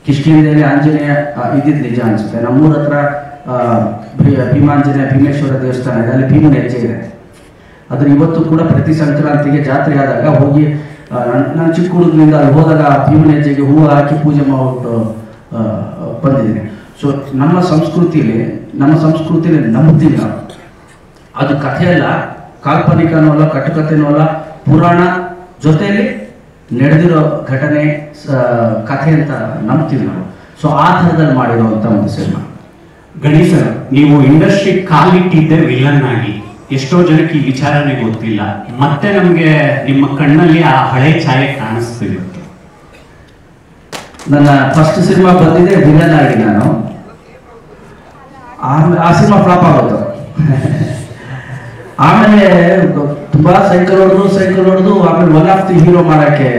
ಕಿಷ್ಕಿಂಧೆಯಲ್ಲಿ ಆಂಜನೇಯ ಇದ್ದಿದ್ದು ನಿಜ ಅನಿಸುತ್ತೆ. ನಮ್ಮೂರ ಹತ್ರ ಭೀಮಾಂಜನೇಯ ಭೀಮೇಶ್ವರ ದೇವಸ್ಥಾನ ಇದೆ, ಅಲ್ಲಿ ಭೀಮನ ಹೆಜ್ಜೆ ಇದೆ. ಅದ್ರ ಇವತ್ತು ಕೂಡ ಪ್ರತಿ ಸಂಕ್ರಾಂತಿಗೆ ಜಾತ್ರೆ ಆದಾಗ ಹೋಗಿ ನಾನು ಚಿಕ್ಕ ಹುಡುಗನಿಂದ ಅಲ್ಲಿ ಹೋದಾಗ ಭೀಮನ ಹೆಜ್ಜೆಗೆ ಹೂವು ಹಾಕಿ ಪೂಜೆ ಮಾಡಿಬಿಟ್ಟು ಬಂದಿದ್ದೀನಿ. ಸೊ ನಮ್ಮ ಸಂಸ್ಕೃತಿಲಿ ನಂಬ್ತೀವಿ ನಾವು. ಅದು ಕಥೆಯಲ್ಲ, ಕಾಲ್ಪನಿಕನೂ ಅಲ್ಲ, ಕಟ್ಟುಕಥೆನೂ ಅಲ್ಲ, ಪುರಾಣ ಜೊತೆಯಲ್ಲಿ ನಡೆದಿರೋ ಘಟನೆ ಕಥೆ ಅಂತ ನಂಬ್ತೀವಿ ನಾವು. ಸೊ ಆ ಥರದಲ್ಲಿ ಮಾಡಿರುವಂಥ ಒಂದು ಸಿನಿಮಾ. ಗಣೇಶ್ ಸರ್, ನೀವು ಇಂಡಸ್ಟ್ರಿ ಕಾಲಿಟ್ಟಿದ್ದೆ ವಿಲನ್ ಆಗಿ. ಎಷ್ಟೋ ಜನಕ್ಕೆ ಈ ವಿಚಾರನೇ ಗೊತ್ತಿಲ್ಲ. ಮತ್ತೆ ನಮ್ಗೆ ನಿಮ್ಮ ಕಣ್ಣಲ್ಲಿ ಆ ಹಳೆ ಛಾಯೆ ಕಾಣಿಸ್ತಿರುತ್ತೆ. ನನ್ನ ಫಸ್ಟ್ ಸಿನಿಮಾ ಬಂದಿದೆ ವಿಲನ್ ಆಗಿ ನಾನು. ಆಮೇಲೆ ಆ ಸಿನಿಮಾ ಫ್ಲಾಪ್ ಆಗೋದು. ಆಮೇಲೆ ತುಂಬಾ ಸೈಕಲ್ ಹೊಡೆದು ಆಮೇಲೆ ಒನ್ ಆಫ್ ದಿ ಹೀರೋ ಮಾಡಕ್ಕೆ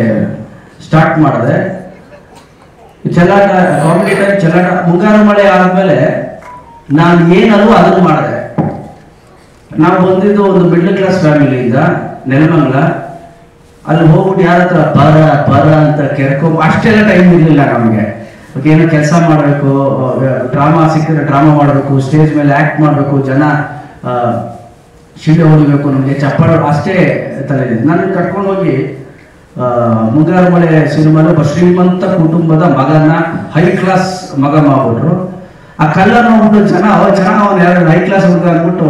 ಸ್ಟಾರ್ಟ್ ಮಾಡಿದೆ. ಚೆಲ್ಲಾಟ, ಕಾಮಿಡಿ ಟೈಮ್ ಚೆಲ್ಲಾಟ. ಮುಂಗಾರು ಮಳೆ ಆದ್ಮೇಲೆ ನಾನು ಏನಲ್ವೋ ಅದನ್ನು ಮಾಡಿದೆ. ನಾವು ಬಂದಿದ್ದು ಒಂದು ಮಿಡ್ಲ್ ಕ್ಲಾಸ್ ಫ್ಯಾಮಿಲಿಯಿಂದ, ನೆಲಮಂಗಲ. ಅಲ್ಲಿ ಹೋಗ್ಬಿಟ್ಟು ಯಾರ ಹತ್ರ ಪರ ಅಂತ ಅಷ್ಟೆಲ್ಲ ಟೈಮ್ ಇರಲಿಲ್ಲ ನಮಗೆ. ಏನೋ ಕೆಲಸ ಮಾಡಬೇಕು, ಡ್ರಾಮಾ ಸಿಕ್ಕಿದ್ರೆ ಡ್ರಾಮಾ ಮಾಡಬೇಕು, ಸ್ಟೇಜ್ ಮೇಲೆ ಆ್ಯಕ್ಟ್ ಮಾಡಬೇಕು, ಜನ ಶಿಲೆ ಹೊಡಿಬೇಕು, ನಮಗೆ ಚಪ್ಪಾಳೆ ಅಷ್ಟೇ ತಲೆ. ನನ್ನ ಕರ್ಕೊಂಡು ಹೋಗಿ ಮುಂಗಾರು ಮಳೆ ಸಿನಿಮಾಲು ಒಬ್ಬ ಶ್ರೀಮಂತ ಕುಟುಂಬದ ಮಗನ ಹೈ ಕ್ಲಾಸ್ ಮಗ ಮಾಡ್ಬಿಟ್ರು. ಆ ಕಲ್ಲರ್ ನೋಡ್ಬಿಟ್ಟು ಜನ ಅವನು ಯಾರು ಹೈ ಕ್ಲಾಸ್ ಹುಡುಗ ಅಂದ್ಬಿಟ್ಟು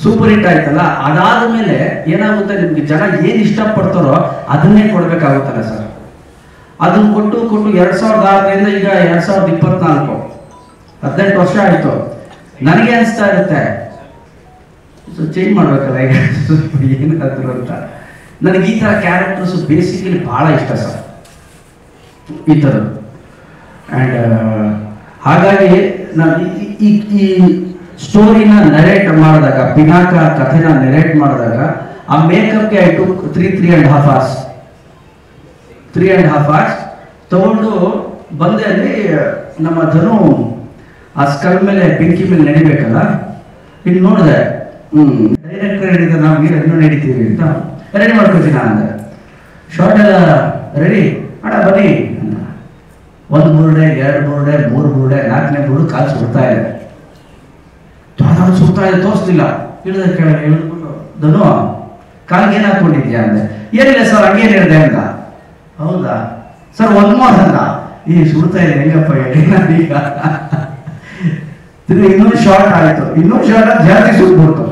ಸೂಪರ್ ಹಿಟ್ ಆಯ್ತಲ್ಲ. ಅದಾದ ಮೇಲೆ ಏನಾಗುತ್ತೆ, ನಿಮ್ಗೆ ಜನ ಏನು ಇಷ್ಟಪಡ್ತಾರೋ ಅದನ್ನೇ ಕೊಡ್ಬೇಕಾಗುತ್ತಲ್ಲ ಸರ್. ಅದನ್ನ ಕೊಟ್ಟು 2006ರಿಂದ ಈಗ 2024 18 ವರ್ಷ ಆಯ್ತು. ನನಗೆ ಅನಿಸ್ತಾ ಇರುತ್ತೆ ಚೇಂಜ್ ಮಾಡ್ಬೇಕಲ್ಲ ಈಗ ಏನಾದ್ರು ಅಂತ. ನನಗೆ ಈ ಥರ ಕ್ಯಾರೆಕ್ಟರ್ಸ್ ಬೇಸಿಕಲಿ ಭಾಳ ಇಷ್ಟ ಸರ್, ಈ ಥರದ್ದು. ಆ್ಯಂಡ್ ಹಾಗಾಗಿ ನಾನು ಈ ಸ್ಟೋರಿನ ನರೇಟ್ ಮಾಡಿದಾಗ, ಪಿನಾಕ ಕಥೆನ ನರೇಟ್ ಮಾಡಿದಾಗ ಆ ಮೇಕಪ್ಗೆ ಐ ಟು 3.5 hours ತಗೊಂಡು ಬಂದೆ. ಅಲ್ಲಿ ನಮ್ಮ ಧನು ಆ ಸ್ಕಲ್ ಮೇಲೆ ಬೆಂಕಿ ಮೇಲೆ ನಡಿಬೇಕಲ್ಲ, ಇಲ್ಲಿ ನೋಡಿದೆ ಡೈರೆಕ್ಟರ್ ಹೇಳಿದ ನಾವು ಇನ್ನೂ ನಡೀತೀವಿ ಅಂತ, ರೆಡಿ ಮಾಡ್ಕೊತೀನಿ ಅಂದೆ. ಶಾರ್ಟ್ ಎಲ್ಲ ರೆಡಿ ಅಣ್ಣ ಬನ್ನಿ. 1 ಬುರುಡೆ 2 ಬುರುಡೆ 3 ಬುರುಡೆ 4ನೇ ಬುರುಡು ಕಾಲು ಸುಡ್ತಾ ಇದೆ, ಸುಡ್ತಾ ಇದೆ, ತೋರಿಸ್ಲಿಲ್ಲ. ಇಳಿದ ಕೆಳಗೆ ಇಳಿದ್ಬಿಟ್ಟು ಧನು ಕಾಲಿಗೆ ಏನು ಹಾಕೊಂಡಿದ್ಯಾ ಅಂದೆ. ಏನಿಲ್ಲ ಸರ್ ಹಂಗೇನು ಹೇಳಿದೆ ಅಂತ. ಹೌದಾ ಸರ್ 1 more ಅಂದ. ಈ ಸುಡ್ತಾ ಇದೆ ಹೆಂಗಪ್ಪ ಹೇಳಿ. ಈಗ ಇನ್ನೊಂದು ಶಾರ್ಟ್ ಆಯ್ತು, ಇನ್ನೊಂದು ಶಾರ್ಟ್ ಜಾಸ್ತಿ ಸುಟ್ಬಿಡ್ತು.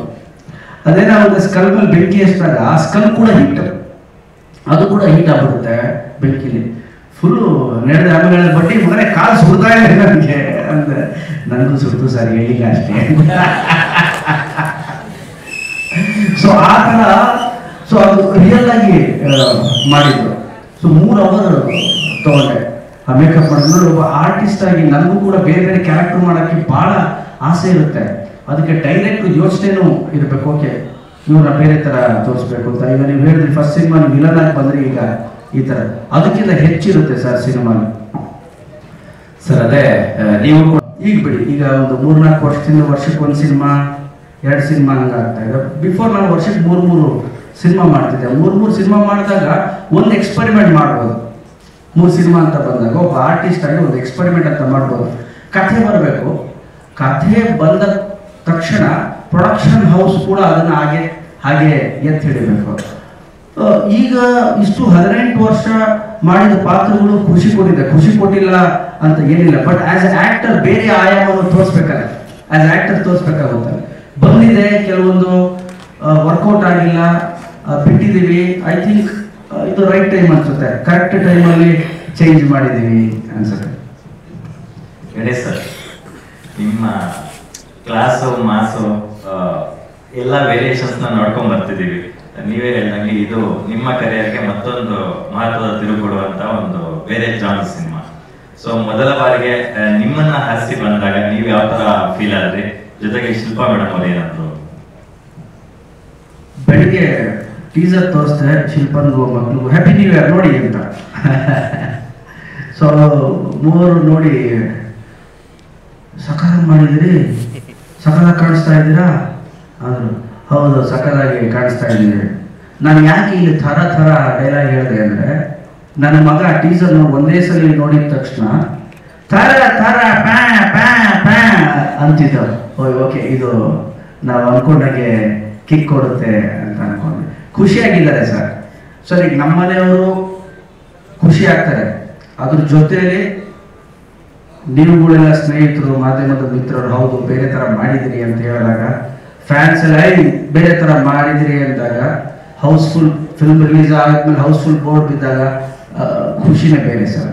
ಅದೇನಾಗುತ್ತೆ, ಸ್ಕಲ್ ಮೇಲೆ ಬೆಂಕಿ ಹಚ್ಚಿದಾಗ ಆ ಸ್ಕಲ್ ಕೂಡ ಹೀಟ್, ಅದು ಕೂಡ ಹೀಟ್ ಆಗ್ಬಿಡುತ್ತೆ ಬೆಂಕಿಲಿ. ಫುಲ್ಲು ನಡೆದ. ಆಮೇಲೆ ಬಡ್ಡಿ ಮಗನೇ ಕಾಲು ಸುಡ್ತಾ ಇದೆ ನನಗೆ ಅಂದ್ರೆ, ನನಗೂ ಸುಡ್ತು ಸರ್ ಹೇಳಿಲ್ಲ ಅಷ್ಟೇ. ಸೊ ಆ ಥರ ಅದು ರಿಯಲ್ ಆಗಿ ಮಾಡಿದ್ರು. ಸೊ 3 hour ತಗೊಂಡೆ ಆ ಮೇಕಪ್ ಮಾಡಿದ್ರು. ಒಬ್ಬ ಆರ್ಟಿಸ್ಟ್ ಆಗಿ ನನಗೂ ಕೂಡ ಬೇರೆ ಬೇರೆ ಕ್ಯಾರೆಕ್ಟರ್ ಮಾಡೋಕ್ಕೆ ಭಾಳ ಆಸೆ ಇರುತ್ತೆ. ಅದಕ್ಕೆ ಡೈರೆಕ್ಟ್ ಯೋಚನೆನೂ ಇರಬೇಕು. ಓಕೆ ಇವ್ರನ್ನ ಬೇರೆ ಥರ ತೋರಿಸ್ಬೇಕು ಅಂತ. ಈಗ ನೀವು ಹೇಳಿದ್ರಿ ಫಸ್ಟ್ ಸಿನಿಮಾ ನೀವು ವಿಲನ್ ಆಗಿ ಬಂದರೆ ಈಗ ಈ ಥರ ಅದಕ್ಕಿಂತ ಹೆಚ್ಚಿರುತ್ತೆ ಸರ್ ಸಿನಿಮಾ ಸರ್. ಅದೇ ನೀವು ಈಗ ಬಿಡಿ, ಈಗ ಒಂದು 3-4 ವರ್ಷದಿಂದ ವರ್ಷಕ್ಕೆ 1 ಸಿನಿಮಾ 2 ಸಿನಿಮಾ ಹಂಗಾಗ್ತಾ ಇದೆ. ಬಿಫೋರ್ ನಾನು ವರ್ಷಕ್ಕೆ 3 ಸಿನಿಮಾ ಮಾಡ್ತಿದ್ದೆ. 3 ಸಿನಿಮಾ ಮಾಡಿದಾಗ ಒಂದು ಎಕ್ಸ್ಪೆರಿಮೆಂಟ್ ಮಾಡ್ಬೋದು. 3 ಸಿನಿಮಾ ಅಂತ ಬಂದಾಗ ಒಬ್ಬ ಆರ್ಟಿಸ್ಟ್ ಆಗಿ ಒಂದು ಎಕ್ಸ್ಪೆರಿಮೆಂಟ್ ಅಂತ ಮಾಡ್ಬೋದು. ಕಥೆ ಬರಬೇಕು, ಕಥೆ ಬಂದ ತಕ್ಷಣ ಪ್ರೊಡಕ್ಷನ್ ಹೌಸ್ ಕೂಡ ಅದನ್ನು ಹಾಗೆ ಎತ್ತಿ ಹಿಡಿಬೇಕು. ಈಗ ಇಷ್ಟು 18 ವರ್ಷ ಮಾಡಿದ ಪಾತ್ರಗಳು ಖುಷಿ ಕೊಟ್ಟಿದೆ, ಖುಷಿ ಕೊಟ್ಟಿಲ್ಲ ಅಂತ ಏನಿಲ್ಲ. ಬಟ್ ಆಸ್ ಎ ಆಕ್ಟರ್ ಬೇರೆ ಆಯಾಮವನ್ನು ತೋರಿಸ್ಬೇಕಾದ್ರೆ, ಆಸ್ ಆಕ್ಟರ್ ತೋರಿಸ್ಬೇಕಾಗುತ್ತೆ. ಬಂದಿದೆ, ಕೆಲವೊಂದು ವರ್ಕೌಟ್ ಆಗಿಲ್ಲ, ಬಿಟ್ಟಿದ್ದೀವಿ. ಐ ಥಿಂಕ್ ಇದು ರೈಟ್ ಟೈಮ್ ಅನ್ಸುತ್ತೆ, ಕರೆಕ್ಟ್ ಟೈಮಲ್ಲಿ ಚೇಂಜ್ ಮಾಡಿದ್ದೀವಿ ಅನ್ಸುತ್ತೆ. ಗಣೇಶ್ ಸರ್, ನಿಮ್ಮ ಕ್ಲಾಸು ಮಾಸು ಎಲ್ಲ ವೇರಿಯೇಷನ್ಸ್ನ ನೋಡ್ಕೊಂಡ್ ಬರ್ತಿದ್ದೀವಿ. ನೀವೇ ಹೇಳ್ದಂಗೆ ಇದು ನಿಮ್ಮ ಕರಿಯರ್ಗೆ ಮತ್ತೊಂದು ಮಹತ್ವದ ತಿರುವು ಕೊಡುವಂತ ಒಂದು ಬೇರೆ ಜಾನರ್ ಸಿನಿಮಾ. ಸೊ ಮೊದಲ ಬಾರಿಗೆ ನಿಮ್ಮನ್ನ ಹರಿಸಿ ಬಂದಾಗ ನೀವು ಯಾವ ತರ ಫೀಲ್ ಆದ್ರಿ? ಜೊತೆಗೆ ಶಿಲ್ಪಾ ಮೇಡಮ್ ಅವ್ರು ಏನಂದ್ರು? ಬೆಳಿಗ್ಗೆ ಟೀಸರ್ ತೋರಿಸ್ದೆ, ಶಿಲ್ಪನ್ಗೂ ಮಕ್ಕಳಿಗೂ ಹ್ಯಾಪಿ ನ್ಯೂ ಇಯರ್ ನೋಡಿ ಅಂತ. ಸೊ 3 ನೋಡಿ ಸಕಾಲ ಮಾಡಿದಿರಿ, ಸಕಾಲ ಕಾಣಿಸ್ತಾ ಇದ್ದೀರಾ ಅಂದರು. ಹೌದು ಸಕಾಲಾಗಿ ಕಾಣಿಸ್ತಾ ಇದ್ದೀವಿ. ನಾನು ಯಾಕೆ ಇಲ್ಲಿ ಥರ ಡೈಲಾಗ್ ಹೇಳಿದೆ ಅಂದರೆ, ನನ್ನ ಮಗ ಟೀಸರ್ ಒಂದೇ ಸಲ ನೋಡಿದ ತಕ್ಷಣ ಥರ ಪ್ಯಾ ಅಂತಿದ್ದ. ಓಕೆ ಇದು ನಾವು ಅಂದ್ಕೊಂಡಾಗೆ ಕಿಕ್ ಕೊಡುತ್ತೆ ಅಂತ ಅನ್ಕೊಂಡೆ. ಖುಷಿಯಾಗಿದ್ದಾರೆ ಸರ್. ಸರ್ ಈಗ ನಮ್ಮನೆಯವರು ಖುಷಿ ಆಗ್ತಾರೆ, ಅದ್ರ ಜೊತೆಯಲ್ಲಿ ನೀವುಗಳೆಲ್ಲ ಸ್ನೇಹಿತರು, ಮಾಧ್ಯಮದ ಮಿತ್ರರು, ಹೌದು ಬೇರೆ ಥರ ಮಾಡಿದಿರಿ ಅಂತ ಹೇಳಿದಾಗ, ಫ್ಯಾನ್ಸ್ ಎಲ್ಲ ಬೇರೆ ಥರ ಮಾಡಿದಿರಿ ಅಂದಾಗ, ಹೌಸ್ಫುಲ್ ಫಿಲ್ಮ್ ರಿಲೀಸ್ ಆದ್ಮೇಲೆ ಹೌಸ್ಫುಲ್ ಬೋರ್ಡ್ ಬಿದ್ದಾಗ ಖುಷಿನೇ ಬೇರೆ ಸರ್.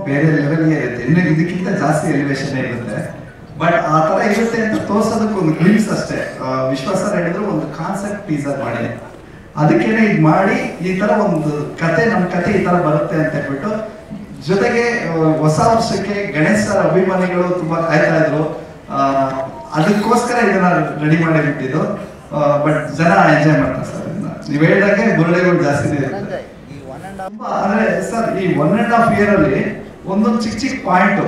ಬೇರೆ ಲೆವೆಲ್ಗೆ ಇರುತ್ತೆ, ಇನ್ನು ಇದಕ್ಕಿಂತ ಜಾಸ್ತಿ ಎಲಿವೇಶನ್ ಇರುತ್ತೆ. ಬಟ್ ಆ ಥರ ಇರುತ್ತೆ ಅಂತ ತೋರ್ಸೋದಕ್ಕೆ ಒಂದು ಗ್ಲಿಮ್ಸ್ ಅಷ್ಟೇ. ವಿಶ್ವಾಸ ಹೇಳಿದ್ರು ಒಂದು ಕಾನ್ಸೆಪ್ಟ್ ಟೀಸರ್ ಮಾಡಿ, ಅದಕ್ಕೇನೆ ಇದು ಮಾಡಿ ಈ ಥರ ಒಂದು ಕತೆ, ನಮ್ಮ ಕತೆ ಈ ಥರ ಬರುತ್ತೆ ಅಂತ ಹೇಳ್ಬಿಟ್ಟು. ಜೊತೆಗೆ ಹೊಸ ವರ್ಷಕ್ಕೆ ಗಣೇಶ್ ಸರ್ ಅಭಿಮಾನಿಗಳು ತುಂಬಾ ಕಾಯ್ತಾ ಇದ್ರು. ಅದಕ್ಕೋಸ್ಕರ ಇದನ್ನ ರೆಡಿ ಮಾಡಿ ಬಿಟ್ಟಿದ್ದು. ಬಟ್ ಜನ ಎಂಜಾಯ್ ಮಾಡ್ತಾರೆ ಸರ್. ನೀವು ಹೇಳಿದಾಗೆ ಬುರುಡೆಗಳು ಜಾಸ್ತಿನೇ ಇರುತ್ತೆ. ಅಂದ್ರೆ ಸರ್ ಈ 1.5 year ಅಲ್ಲಿ ಒಂದೊಂದು ಚಿಕ್ಕ ಪಾಯಿಂಟ್,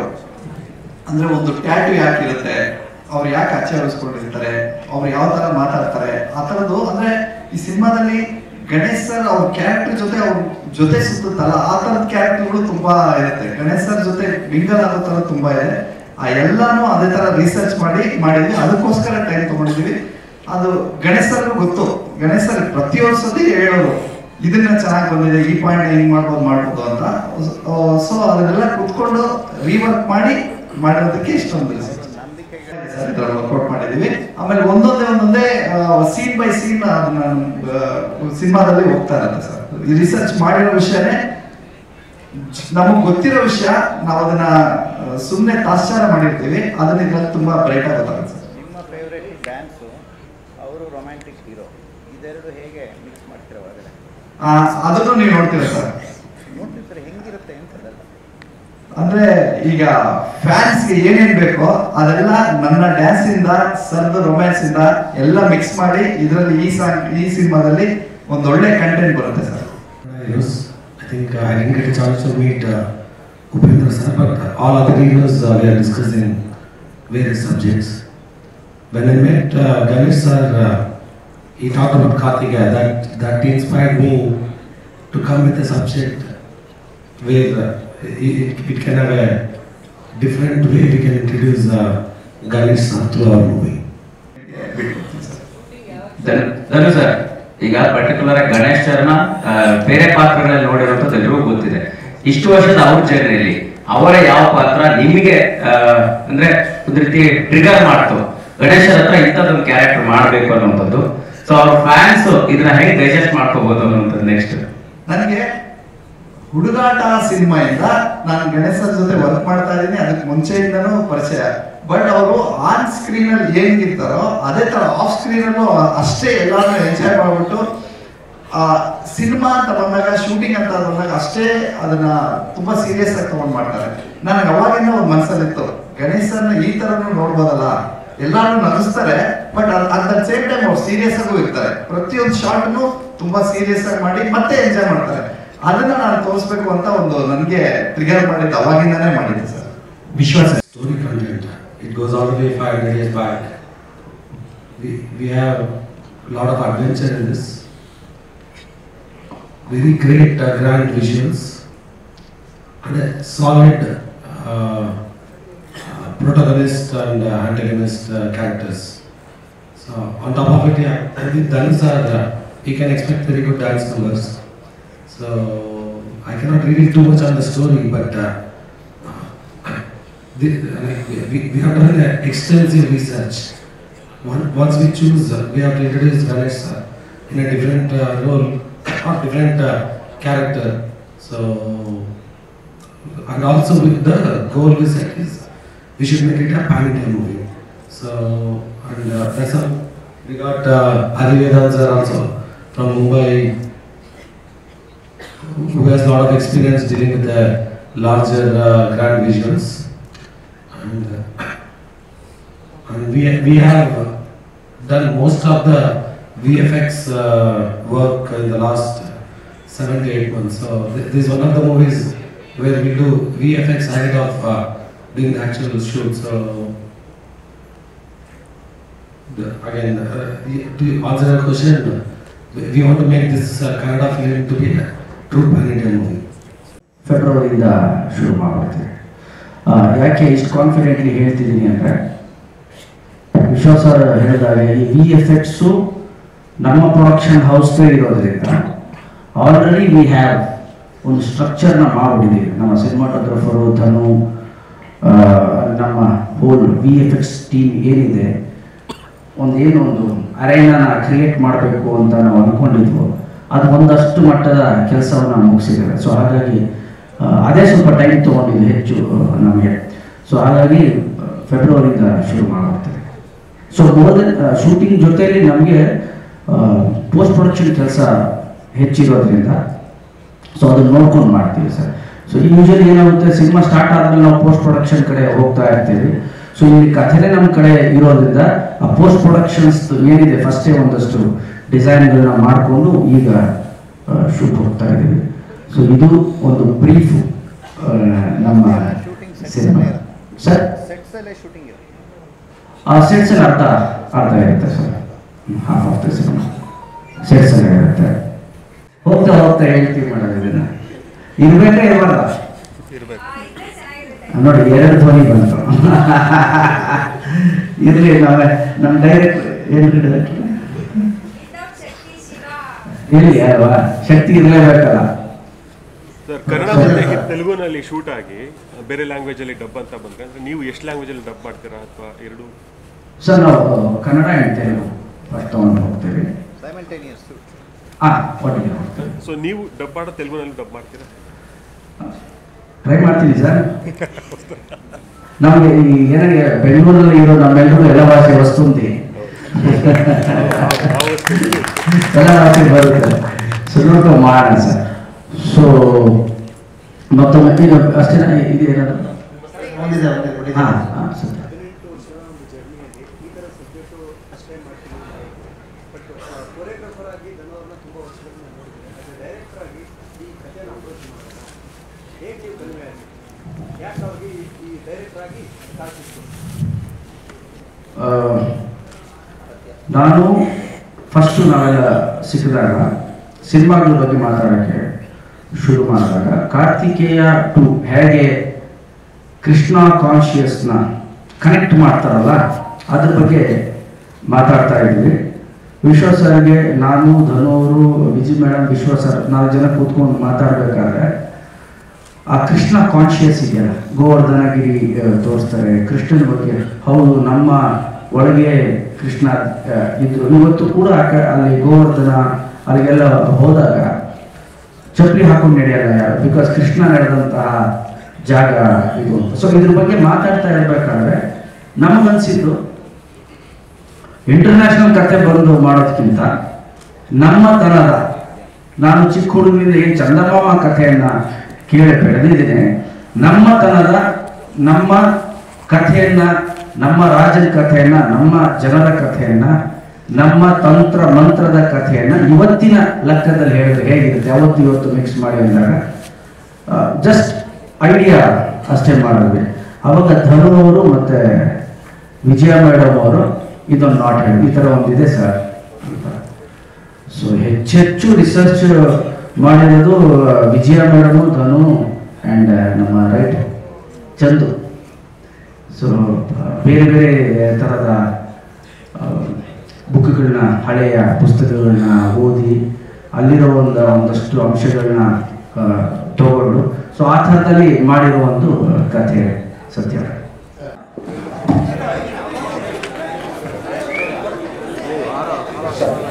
ಅಂದ್ರೆ ಒಂದು ಟ್ಯಾಟೂ ಯಾಕೆ ಇರುತ್ತೆ, ಅವ್ರು ಯಾಕೆ ಅಚ್ಚೆ ಹೊರಿಸ್ಕೊಂಡಿರ್ತಾರೆ, ಅವ್ರು ಯಾವ ತರ ಮಾತಾಡ್ತಾರೆ, ಆ ತರದ್ದು. ಅಂದ್ರೆ ಈ ಸಿನಿಮಾದಲ್ಲಿ ಗಣೇಶ್ ಸರ್ ಅವ್ರ ಕ್ಯಾರೆಕ್ಟರ್ ಜೊತೆ ಅವ್ರ ಜೊತೆ ಸುತ್ತಲ್ಲ ಆ ತರದ ಕ್ಯಾರೆಕ್ಟರ್ಗಳು ತುಂಬಾ ಇರುತ್ತೆ. ಗಣೇಶ್ ಸರ್ ಜೊತೆ ಮಿಂಗಲ್ ಆಗೋ ತರ ತುಂಬಾ ಇದೆ. ಆ ಎಲ್ಲಾನು ಅದೇ ತರ ರಿಸರ್ಚ್ ಮಾಡಿದ್ವಿ, ಅದಕ್ಕೋಸ್ಕರ ಟೈಮ್ ತಗೊಂಡಿದ್ವಿ. ಅದು ಗಣೇಶ್ ಸರ್ಗೂ ಗೊತ್ತು. ಗಣೇಶ್ ಸರ್ ಪ್ರತಿಯೊಂದು ಸತಿ ಹೇಳೋರು ಇದನ್ನ ಚೆನ್ನಾಗಿ ಬಂದಿದೆ, ಈ ಪಾಯಿಂಟ್ ಹಿಂಗ್ ಮಾಡ್ಬೋದು ಅಂತ. ಸೊ ಅದನ್ನೆಲ್ಲ ಕುತ್ಕೊಂಡು ರೀವರ್ಕ್ ಮಾಡಿರೋದಕ್ಕೆ ಇಷ್ಟೊಂದು ವರ್ಕೌಟ್ ಮಾಡಿದೀವಿ. ಆಮೇಲೆ ಒಂದೊಂದೇ ಸೀನ್ ಬೈ ಸೀನ್ ಅದನ್ನ ಸಿನಿಮಾದಲ್ಲಿ ಹೋಗ್ತಾ ಇರುತ್ತೆ ಸರ್. ಈ ರಿಸರ್ಚ್ ಮಾಡಿರೋ ವಿಷಯನೇ ನಮಗ್ ಗೊತ್ತಿರೋ ವಿಷಯ, ನಾವು ಅದನ್ನ ಸುಮ್ಮನೆ ತಾತ್ಸಾರ ಮಾಡಿರ್ತೀವಿ, ಅದನ್ನ ಇದ್ರಲ್ಲಿ ತುಂಬಾ ಬ್ರೈಟ್ ಆಗಿ ಗೊತ್ತಾಗುತ್ತೆ ಸರ್. ನಿಮ್ಮ ಫೇವರೇಟ್ ಡ್ಯಾನ್ಸ್, ಅವರು ರೊಮ್ಯಾಂಟಿಕ್ ಹೀರೋ, ಇದೆರಡು ಹೇಗೆ ಮಿಕ್ಸ್ ಮಾಡ್ತೀರಾ ಹೊರಗಡೆ? ಅದನ್ನು ನೀವು ನೋಡ್ತೀರಾ ಸರ್? ನೋಡ್ತೀವಿ ಸರ್, ಹೆಂಗಿರುತ್ತೆ ಅಂತದಲ್ಲ. ಅಂದ್ರೆ ಈಗ ಫ್ಯಾನ್ಸ್ಗೆ ಏನೇನ್ ಬೇಕೋ ಅದೆಲ್ಲ ನನ್ನ ಡ್ಯಾನ್ಸ್ ಇಂದ ಸರ್ದು ರೊಮ್ಯಾನ್ಸ್ ಇಂದ ಎಲ್ಲ ಮಿಕ್ಸ್ ಮಾಡಿ ಇದರಲ್ಲಿ ಈ ಸಿನಿಮಾದಲ್ಲಿ ಒಂದು ಒಳ್ಳೆ ಕಂಟೆಂಟ್ ಬರುತ್ತೆ sir. I think I didn't get a chance to meet Upendra sir, but all other heroes we are discussing various subjects. When I met Ganesh sir, he talked about Karthikeya. That inspired me to come with a subject where it can have a different way we can introduce Ganesh sir to our movie. Dhanu sir, ಈಗ particular ಆಗಿ ಗಣೇಶ್ ಸರ್ನ ಬೇರೆ ಪಾತ್ರಗಳಲ್ಲಿ ನೋಡಿರುವಂಥದ್ದು ಎಲ್ರಿಗೂ ಗೊತ್ತಿದೆ. ಇಷ್ಟು ವರ್ಷದ ಅವ್ರ ಜರ್ನಿಯಲ್ಲಿ ಅವರ ಯಾವ ಪಾತ್ರ ನಿಮಗೆ ಅಂದ್ರೆ ಒಂದು ರೀತಿ ಟ್ರಿಗರ್ ಮಾಡ್ತು, ಗಣೇಶ್ ಹತ್ರ ಇಂಥದ್ದೊಂದು ಕ್ಯಾರೆಕ್ಟರ್ ಮಾಡಬೇಕು ಅನ್ನುವಂಥದ್ದು? ಸೊ ಅವ್ರ ಫ್ಯಾನ್ಸ್ ಇದನ್ನ ಹೇಗೆ ಡೈಜೆಸ್ಟ್ ಮಾಡ್ಕೋಬಹುದು ಅನ್ನುವಂಥದ್ದು ನೆಕ್ಸ್ಟ್. ನನಗೆ ಹುಡುಗಾಟ ಸಿನಿಮಾಯಿಂದ ನಾನು ಗಣೇಶ್ ಸರ್ ಜೊತೆ ವರ್ಕ್ ಮಾಡ್ತಾ ಇದ್ದೀನಿ, ಅದಕ್ಕೆ ಮುಂಚೆಯಿಂದನೂ ಪರಿಚಯ. ಬಟ್ ಅವರು ಆನ್ ಸ್ಕ್ರೀನ್ ಅಲ್ಲಿ ಏನಿರ್ತಾರೋ ಅದೇ ತರ ಆಫ್ ಸ್ಕ್ರೀನ್ ಅಲ್ಲೂ ಅಷ್ಟೇ ಎಲ್ಲಾನು ಎಂಜಾಯ್ ಮಾಡ್ಬಿಟ್ಟು, ಸಿನಿಮಾ ಅಂತ ಬಂದಾಗ, ಶೂಟಿಂಗ್ ಅಂತ ಬಂದಾಗ ಅಷ್ಟೇ ಅದನ್ನ ತುಂಬಾ ಸೀರಿಯಸ್ ಆಗಿ ತಗೊಂಡ್ ಮಾಡ್ತಾರೆ. ನನಗೆ ಅವಾಗಿಂದ ಒಂದು ಮನಸ್ಸಲ್ಲಿತ್ತು, ಗಣೇಶ್ ಸರ್ನ ಈ ತರನು ನೋಡ್ಬೋದಲ್ಲ, ಎಲ್ಲಾನು ನಗಿಸ್ತಾರೆ but at the same time ಅವ್ರು ಸೀರಿಯಸ್ ಆಗು ಇರ್ತಾರೆ. ಪ್ರತಿಯೊಂದು ಶಾರ್ಟ್ನು ತುಂಬಾ ಸೀರಿಯಸ್ ಆಗಿ ಮಾಡಿ ಮತ್ತೆ ಎಂಜಾಯ್ ಮಾಡ್ತಾರೆ. ಅದನ್ನ ನಾನು ತೋರಿಸ್ಬೇಕು ಅಂತ ಒಂದು ನನಗೆ ಟ್ರಿಗರ್ ಮಾಡಿದ್ದು ಅವಾಗಿಂದಾನೇ ಮಾಡಿದ್ದೆ sir. Vishwas story content. It goes all the way 500 years back. We have a lot of adventure in this. Very great grand visuals and a solid protagonist and antagonist characters. So on top of it, I think Dhanush sir, he can expect very good dance numbers. So I cannot reveal too much on the story, but we have done extensive research. Once we choose, we have to introduce Ganesh sir in a different role or different character. So, and also with the goal we set is we should make it a pan-India movie. So, and that's how we got Harivedhan sir also from Mumbai, who has a lot of experience dealing with the larger grand visuals. And we have done most of the VFX work in the last 7 to 8 months. So this is one of the movies where we do VFX ahead of doing the actual shoot. So again, to answer your question, we want to make this Kannada film to be a true pan-India movie. ಫೆಬ್ರವರಿಯಿಂದ ಶುರು ಮಾಡ್ತೀವಿ. ಯಾಕೆ ಇಷ್ಟು confidently ಹೇಳ್ತಿದ್ದೀನಿ ಅಂದರೆ, ವಿಶ್ವಾಸ್ sir ಹೇಳಿದಾಗ ಈ VFX ನಮ್ಮ production ಹೌಸ್ಗೆ ಇರೋದ್ರಿಂದ ಆಲ್ರೆಡಿ ವಿ ಹ್ಯಾವ್ ಒಂದು ಸ್ಟ್ರಕ್ಚರ್ನ ಮಾಡಿಬಿಟ್ಟಿದ್ದೀವಿ. ನಮ್ಮ ಸಿನಿಮಾಟೋಗ್ರಫರು ಧನು, ನಮ್ಮ ಹೋಲ್ VFX ಟೀಮ್ ಏನಿದೆ, ಒಂದು ಅರೇನಾನ ಕ್ರಿಯೇಟ್ ಮಾಡಬೇಕು ಅಂತ ನಾವು ಅಂದ್ಕೊಂಡಿದ್ವು. ಅದು ಒಂದಷ್ಟು ಮಟ್ಟದ ಕೆಲಸವನ್ನು ಮುಗಿಸಿದ್ದೇವೆ. ಸೊ ಹಾಗಾಗಿ ಅದೇ ಸ್ವಲ್ಪ ಟೈಮ್ ತೊಗೊಂಡಿದೆ ಹೆಚ್ಚು ನಮಗೆ. ಸೊ ಹಾಗಾಗಿ ಫೆಬ್ರವರಿಯಿಂದ ಶುರು ಮಾಡ್ತೇವೆ. ಸೊ ಶೂಟಿಂಗ್ ಜೊತೆಯಲ್ಲಿ ನಮಗೆ ಪೋಸ್ಟ್ ಪ್ರೊಡಕ್ಷನ್ ಕೆಲಸ ಹೆಚ್ಚಿರೋದ್ರಿಂದ ಸೊ ಅದನ್ನು ನೋಡ್ಕೊಂಡು ಮಾಡ್ತೀವಿ ಸರ್. ಸೊ ಯೂಶಲಿ ಏನಾಗುತ್ತೆ, ಸಿನಿಮಾ ಸ್ಟಾರ್ಟ್ ಆದಮೇಲೆ ನಾವು ಪೋಸ್ಟ್ ಪ್ರೊಡಕ್ಷನ್ ಕಡೆ ಹೋಗ್ತಾ ಇರ್ತೀವಿ. ಸೊ ಇಲ್ಲಿ ಕಥೆನೇ ನಮ್ಮ ಕಡೆ ಇರೋದ್ರಿಂದ ಆ ಪೋಸ್ಟ್ ಪ್ರೊಡಕ್ಷನ್ಸ್ ಏನಿದೆ ಫಸ್ಟೇ ಒಂದಷ್ಟು ಡಿಸೈನ್ಗಳನ್ನ ಮಾಡಿಕೊಂಡು ಈಗ ಶೂಟ್ ಹೋಗ್ತಾ ಇದ್ದೀವಿ. ಸೊ ಇದು ಒಂದು ಬ್ರೀಫ್ ನಮ್ಮ ಸಿನಿಮಾ ಸರ್. ಸೆಟ್ಸ್ ಅರ್ಧ ಇರುತ್ತೆ sir, half of the cinema sets ಎಲ್ಲ ಇರುತ್ತೆ. ಹೋಗ್ತಾ ಹೋಗ್ತಾ ಹೇಳ್ತೀವಿ ಮಾಡೋದು ಇದನ್ನ. ಇರ್ಬೇಕಾ ಇರಬಾರ್ದ? ನೋಡಿ 2 ಧ್ವನಿ ಬಂತು. ಇರ್ಲಿ, ನಮ್ಮ ಡೈರೆಕ್ಟ್ ಇರ್ಲಿ ಅಲ್ವಾ, ಶಕ್ತಿ ಇರಲೇಬೇಕಲ್ಲ. ಕನ್ನಡ ಮತ್ತೆ ತೆಲುಗುನಲ್ಲಿ ಶೂಟ್ ಆಗಿ ಬೇರೆ ಲ್ಯಾಂಗ್ವೇಜ್ ಅಲ್ಲಿ ಡಬ್ ಅಂತ ಬಂದ್ರೆ ನೀವು ಎಷ್ಟು ಲ್ಯಾಂಗ್ವೇಜ್ ಅಲ್ಲಿ ಡಬ್ ಮಾಡ್ತೀರಾ ಅಥವಾ ಎರಡು? ಸರ್ ನಾವು ಕನ್ನಡ ಆ್ಯಂಡ್ ತೆಲುಗು ಫಸ್ಟ್ ತಗೊಂಡು ಹೋಗ್ತೀವಿ. ಸೊ ನೀವು ಡಬ್ ಮಾಡೋ ತೆಲುಗುನಲ್ಲಿ ಡಬ್ ಮಾಡ್ತೀರಾ? ಟ್ರೈ ಮಾಡ್ತೀನಿ ಸರ್. ನಮಗೆ ಈ ಏನಾಗೆ ಬೆಂಗಳೂರಲ್ಲಿ ಇರೋ ನಮ್ಮೆಲ್ಲರೂ ಎಲ್ಲ ಭಾಷೆ ವಸ್ತುಂತಿ, ಎಲ್ಲ ಭಾಷೆ ಬರುತ್ತೆ. ಸೊ ನೋಡ್ಕೊಂಡು ಮಾಡೋಣ ಸರ್. ಸೊ ಮತ್ತೊಮ್ಮೆ ಇದು ಅಷ್ಟೇ ಇದು ಏನಾದ್ರು ಹಾಂ ಸರ್. ನಾನು ಫಸ್ಟು ನಾವೆಲ್ಲ ಸಿಕ್ಕಿದಾಗ ಸಿನಿಮಾಗಳ ಬಗ್ಗೆ ಮಾತಾಡೋಕ್ಕೆ ಶುರು ಮಾಡಿದಾಗ ಕಾರ್ತಿಕೇಯ 2 ಹೇಗೆ ಕೃಷ್ಣ ಕಾನ್ಶಿಯಸ್ನ ಕನೆಕ್ಟ್ ಮಾಡ್ತಾರಲ್ಲ ಅದ್ರ ಬಗ್ಗೆ ಮಾತಾಡ್ತಾ ಇದ್ವಿ. ವಿಶ್ವ ಸರ್ಗೆ ನಾನು, ಧನು ಅವರು, ವಿಜಯ್ ಮೇಡಮ್, ವಿಶ್ವ ಸರ್ 4 ಜನ ಕೂತ್ಕೊಂಡು ಮಾತಾಡಬೇಕಾದ್ರೆ ಆ ಕೃಷ್ಣ ಕಾನ್ಶಿಯಸ್ ಇದೆಯಲ್ಲ, ಗೋವರ್ಧನಗಿರಿ ತೋರಿಸ್ತಾರೆ ಕೃಷ್ಣನ ಬಗ್ಗೆ. ಹೌದು, ನಮ್ಮ ಒಳಗೆ ಕೃಷ್ಣ ಇದ್ರು. ಇವತ್ತು ಕೂಡ ಅಲ್ಲಿ ಗೋವರ್ಧನ ಅಲ್ಲಿಗೆಲ್ಲ ಹೋದಾಗ ಚಪ್ಪಲಿ ಹಾಕೊಂಡು ನಡೆಯಲ್ಲ ಯಾರು, ಬಿಕಾಸ್ ಕೃಷ್ಣ ನಡೆದಂತಹ ಜಾಗ ಇದು. ಸೊ ಇದ್ರ ಬಗ್ಗೆ ಮಾತಾಡ್ತಾ ಇರ್ಬೇಕಾದ್ರೆ ನಮಗನ್ಸಿದ್ದು ಇಂಟರ್ನ್ಯಾಷನಲ್ ಕತೆ ಬಂದು ಮಾಡೋದಕ್ಕಿಂತ ನಮ್ಮ ತನದ, ನಾನು ಚಿಕ್ಕ ಹುಡುಗನಿಂದ ಏನು ಚಂದಮಾಮ ಕಥೆಯನ್ನ ಕೇಳಿ ಬೆಳೆದಿದ್ದೇನೆ, ನಮ್ಮ ತನದ, ನಮ್ಮ ಕಥೆಯನ್ನ, ನಮ್ಮ ರಾಜನ ಕಥೆಯನ್ನ, ನಮ್ಮ ಜನರ ಕಥೆಯನ್ನ, ನಮ್ಮ ತಂತ್ರ ಮಂತ್ರದ ಕಥೆಯನ್ನ ಇವತ್ತಿನ ಲೆಕ್ಕದಲ್ಲಿ ಹೇಳಿದ್ರೆ ಹೇಗಿರುತ್ತೆ, ಅವತ್ತು ಇವತ್ತು ಮಿಕ್ಸ್ ಮಾಡಿ ಅಂದಾಗ ಜಸ್ಟ್ ಐಡಿಯಾ ಅಷ್ಟೇ ಮಾಡಿದ್ವಿ. ಅವಾಗ ಧನು ಅವರು ಮತ್ತೆ ವಿಜಯ ಮೇಡಮ್ ಅವರು ಇದೊಂದು ನಾಟ್ ಹೇಳಿ ಈ ಥರ ಒಂದಿದೆ ಸರ್ ಅಂತ. ಸೊ ಹೆಚ್ಚೆಚ್ಚು ರಿಸರ್ಚ್ ಮಾಡಿರೋದು ವಿಜಯ ಮೇಡಮು, ಧನು ಆ್ಯಂಡ್ ನಮ್ಮ ರೈಟ್ ಚಂದು. ಸೊ ಬೇರೆ ಬೇರೆ ಥರದ ಬುಕ್ಗಳನ್ನ, ಹಳೆಯ ಪುಸ್ತಕಗಳನ್ನ ಓದಿ ಅಲ್ಲಿರೋ ಒಂದಷ್ಟು ಅಂಶಗಳನ್ನ ತಗೊಂಡು ಸೊ ಆ ಥರದಲ್ಲಿ ಮಾಡಿರೋ ಒಂದು ಕಥೆ ಸತ್ಯ. Thank you.